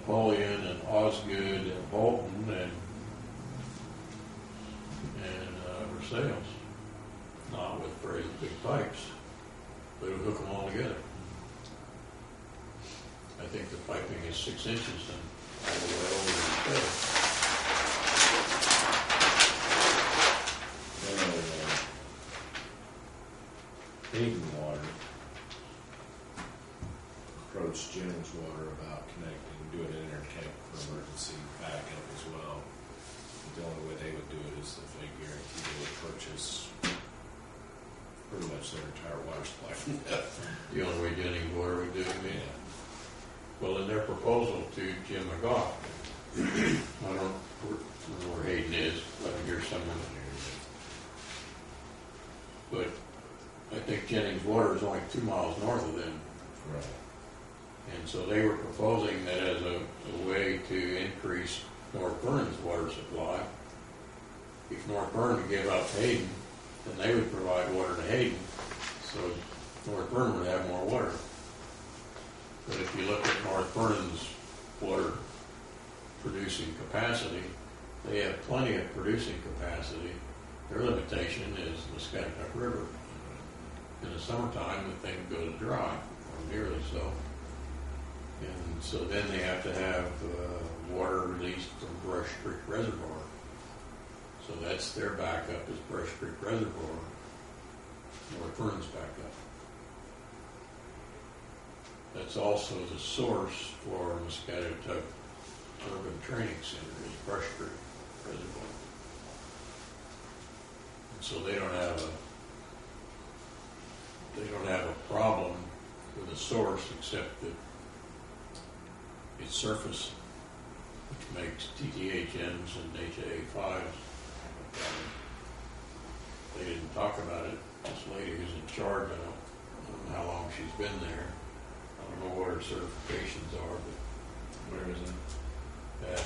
Napoleon and Osgood and Bolton and Versailles. Not with very big pipes. They would hook them all together. I think the piping is 6 inches and all the way over the tail. Hayden Water approached Jennings Water about connecting, doing an interconnect for emergency backup as well. But the only way they would do it is if they guarantee they would purchase pretty much their entire water supply from them. The only way Jennings Water would do it, Yeah. Well, in their proposal to Jim McGough, I don't know where Hayden is, but I hear someone there. But I think Jennings Water is only 2 miles north of them. Right. And so they were proposing that as a way to increase North Vernon's water supply. If North Vernon gave up Hayden, then they would provide water to Hayden, so North Vernon would have more water. But if you look at North Vernon's water producing capacity, they have plenty of producing capacity. Their limitation is the Muscatatuck River. In the summertime, the thing goes dry, or nearly so. And so then they have to have water released from Brush Creek Reservoir. So that's their backup is Brush Creek Reservoir. North Vernon's backup. That's also the source for Muscatatuck Urban Training Center is Brush Creek Reservoir. And so they don't have a problem with the source except that its surface, which makes TTHMs and HA5s. They didn't talk about it. This lady who's in charge, I don't know how long she's been there. I don't know what her certifications are, but Where is it? at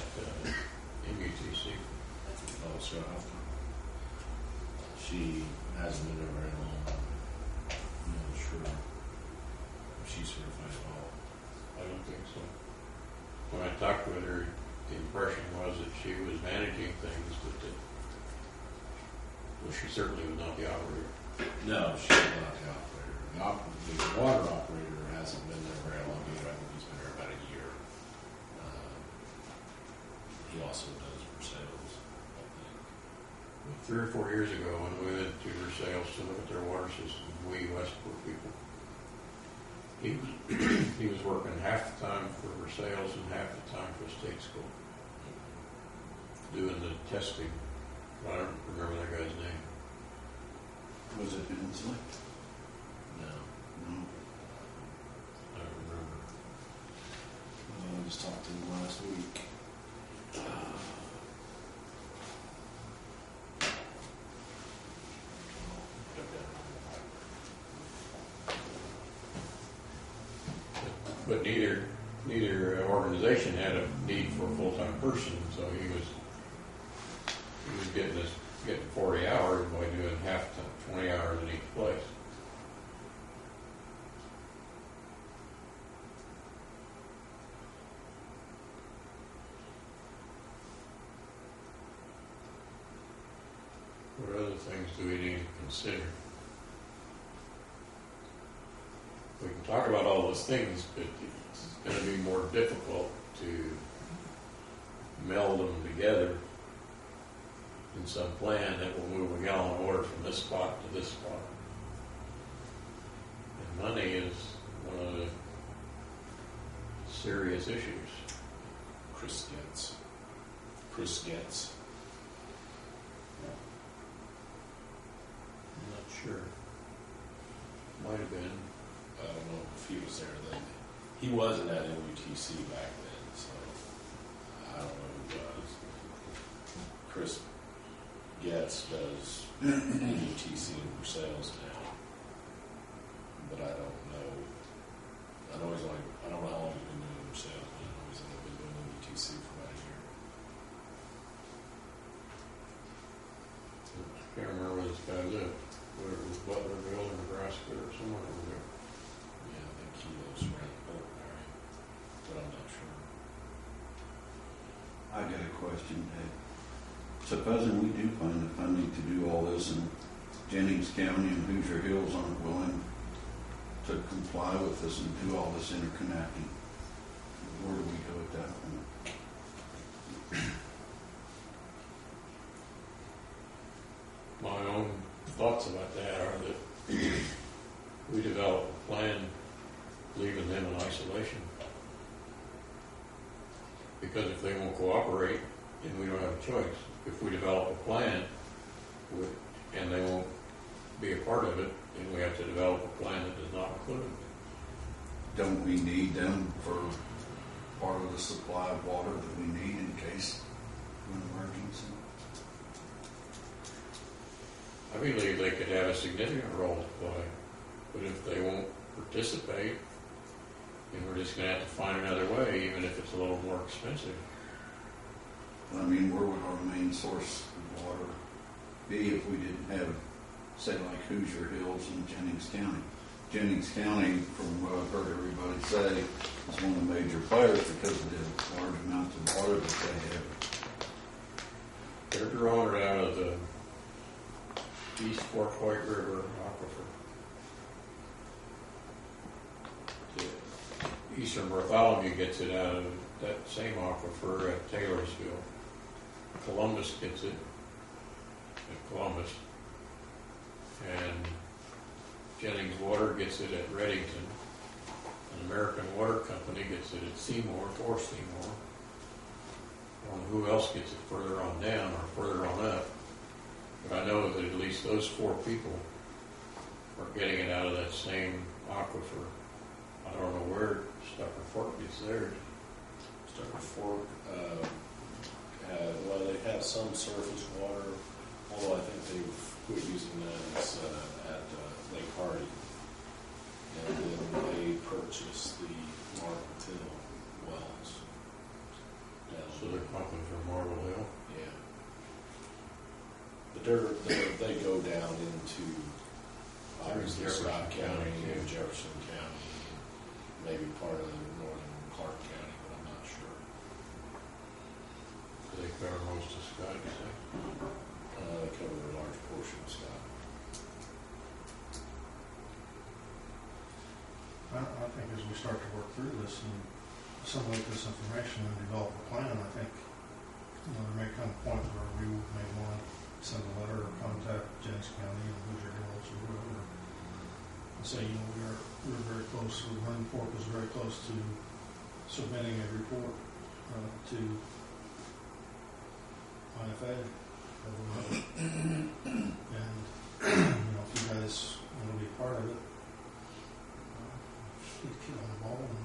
MUTC. Oh, so she hasn't been there very long. I'm not sure if she's certified at all. I don't think so. When I talked with her, the impression was that she was managing things, but well, she certainly was not the operator. No, she's not the operator. The water operator hasn't been there very long either. I think he's been there about a year. He also does Versailles, I think. 3 or 4 years ago, when we went to Versailles to look at their water system, we Westport people, he was working half the time for Versailles and half the time for state school, doing the testing. I don't remember that guy's name. Was it Hensley? No. No. I don't remember. I just talked to him last week. But neither organization had a need for a full-time person, so he was getting 40 hours by doing half 20 hours in each place. What other things do we need to consider? We can talk about all those things, but it's going to be more difficult to meld them together in some plan that will move a gallon of water from this spot to this spot. And money is one of the serious issues. Chris Getz. I'm not sure. Might have been. I don't know if he was there then. He wasn't at MUTC back then, so I don't know who was. Chris Getz does MUTC in Versailles now, but I don't know. I know I don't know how long he's been doing Versailles, but I know he's only been doing MUTC for about a year. I can't remember where this guy lived. Whether it was Butlerville or Nebraska or somewhere over there. Yeah, I think he lives around the Bolton area, but I'm not sure. question, Dave. Supposing we do find the funding to do all this and Jennings County and Hoosier Hills aren't willing to comply with this and do all this interconnecting, where do we go at that point? My own thoughts about that are that we develop a plan leaving them in isolation. Because if they won't cooperate, then we don't have a choice. If we develop a plan and they won't be a part of it, then we have to develop a plan that does not include them. Don't we need them for part of the supply of water that we need in case of an emergency? I believe they could have a significant role to play, but if they won't participate, then we're just going to have to find another way, even if it's a little more expensive. I mean, where would our main source of water be if we didn't have, say, like Hoosier Hills and Jennings County? Jennings County, from what I've heard everybody say, is one of the major players because of the large amounts of water that they have. They're drawing it out of the East Fork White River aquifer. The Eastern Bartholomew gets it out of that same aquifer at Taylorsville. Columbus gets it at Columbus. And Jennings Water gets it at Reddington. An American Water Company gets it at Seymour, Fort Seymour. I don't know who else gets it further on down or further on up. But I know that at least those 4 people are getting it out of that same aquifer. I don't know where Stucker Fork gets theirs. Stucker Fork, well, they have some surface water, although I think they've quit using that at Lake Hardy. And then they purchased the Marble Hill wells. So they're pumping from Marble Hill? Yeah. But they go down into obviously Scott County and Jefferson County, maybe part of northern Clark County, but I'm not sure. Do they cover most of Scott, you say? They cover a large portion of Scott. I think as we start to work through this and assimilate this information and develop a plan, I think there may come a point where we may want to send a letter or contact Jennings County and Hoosier Hills or whoever and say, we're very close, or Vernon Fork is very close to submitting a report to IFA. And if you guys want to be part of it, get on the ball and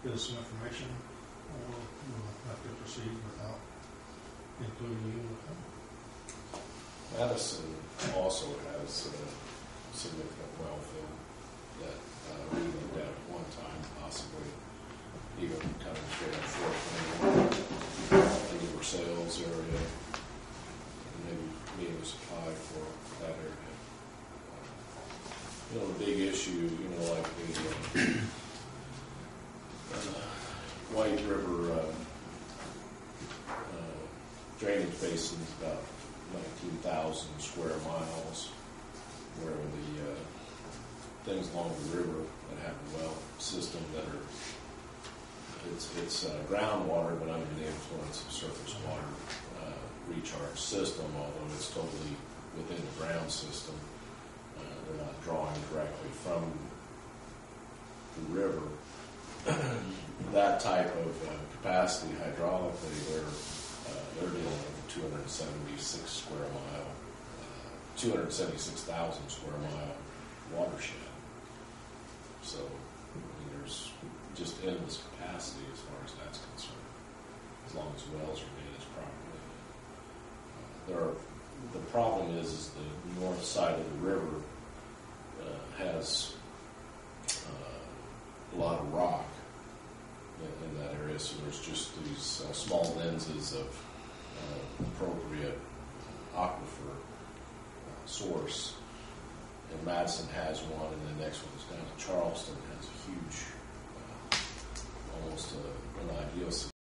get us some information, or we'll have to proceed without including you in the plan. Madison also has a significant well field that we looked at one time, possibly even coming straight up Fort Wayne, the Sales area, and maybe being a supply for that area. The big issue, like the White River drainage basin is about 19,000 square miles, where the things along the river that have a well system that are it's groundwater, but under the influence of surface water recharge system, although it's totally within the ground system. They're not drawing directly from the river. That type of capacity hydraulically, they're dealing with 276 square mile, 276,000 square mile watershed. So there's just endless capacity as far as that's concerned, as long as wells are managed properly. The problem is the north side of the river has a lot of rock in that area, so there's just these small lenses of appropriate aquifer source. And Madison has one, and the next one is down in Charleston, has a huge, almost an ideal